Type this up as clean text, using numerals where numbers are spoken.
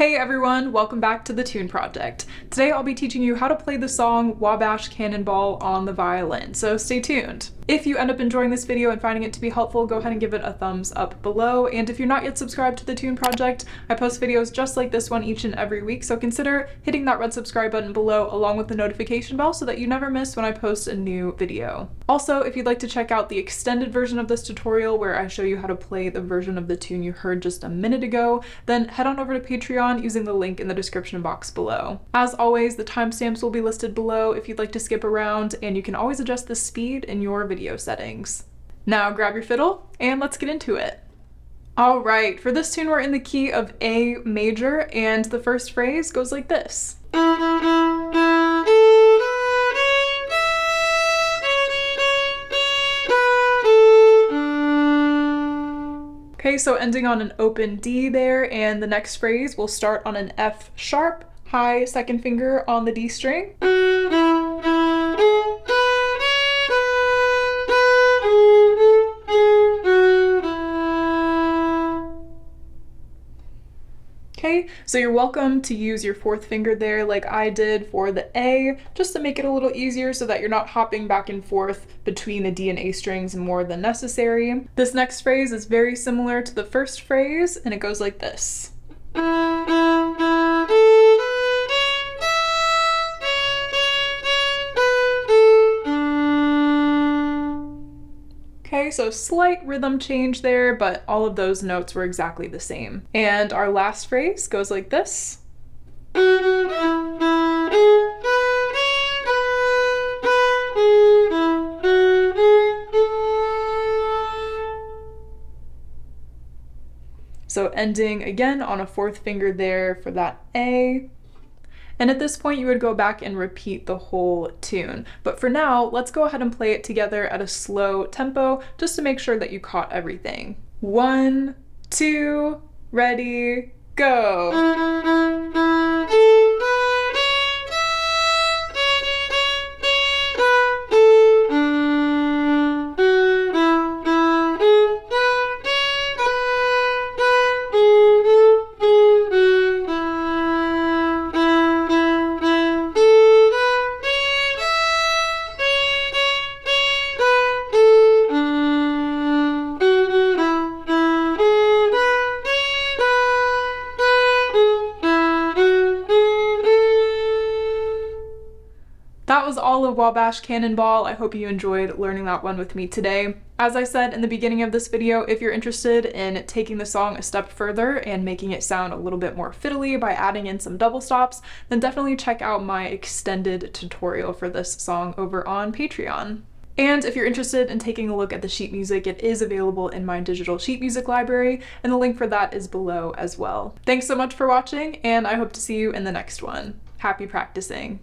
Hey everyone, welcome back to the Tune Project. Today I'll be teaching you how to play the song Wabash Cannonball on the violin, so stay tuned. If you end up enjoying this video and finding it to be helpful, go ahead and give it a thumbs up below, and if you're not yet subscribed to the Tune Project, I post videos just like this one each and every week, so consider hitting that red subscribe button below along with the notification bell so that you never miss when I post a new video. Also, if you'd like to check out the extended version of this tutorial where I show you how to play the version of the tune you heard just a minute ago, then head on over to Patreon using the link in the description box below. As always, the timestamps will be listed below if you'd like to skip around, and you can always adjust the speed in your video settings. Now grab your fiddle and let's get into it. Alright, for this tune we're in the key of A major, and the first phrase goes like this. Okay, so ending on an open D there, and the next phrase will start on an F sharp, high second finger on the D string. Okay, so you're welcome to use your fourth finger there like I did for the A, just to make it a little easier so that you're not hopping back and forth between the D and A strings more than necessary. This next phrase is very similar to the first phrase, and it goes like this. Okay, so slight rhythm change there, but all of those notes were exactly the same. And our last phrase goes like this. So ending again on a fourth finger there for that A. And at this point you would go back and repeat the whole tune. But for now, let's go ahead and play it together at a slow tempo just to make sure that you caught everything. 1, 2, ready, go! That was all of Wabash Cannonball. I hope you enjoyed learning that one with me today. As I said in the beginning of this video, if you're interested in taking the song a step further and making it sound a little bit more fiddly by adding in some double stops, then definitely check out my extended tutorial for this song over on Patreon. And if you're interested in taking a look at the sheet music, it is available in my digital sheet music library, and the link for that is below as well. Thanks so much for watching, and I hope to see you in the next one. Happy practicing!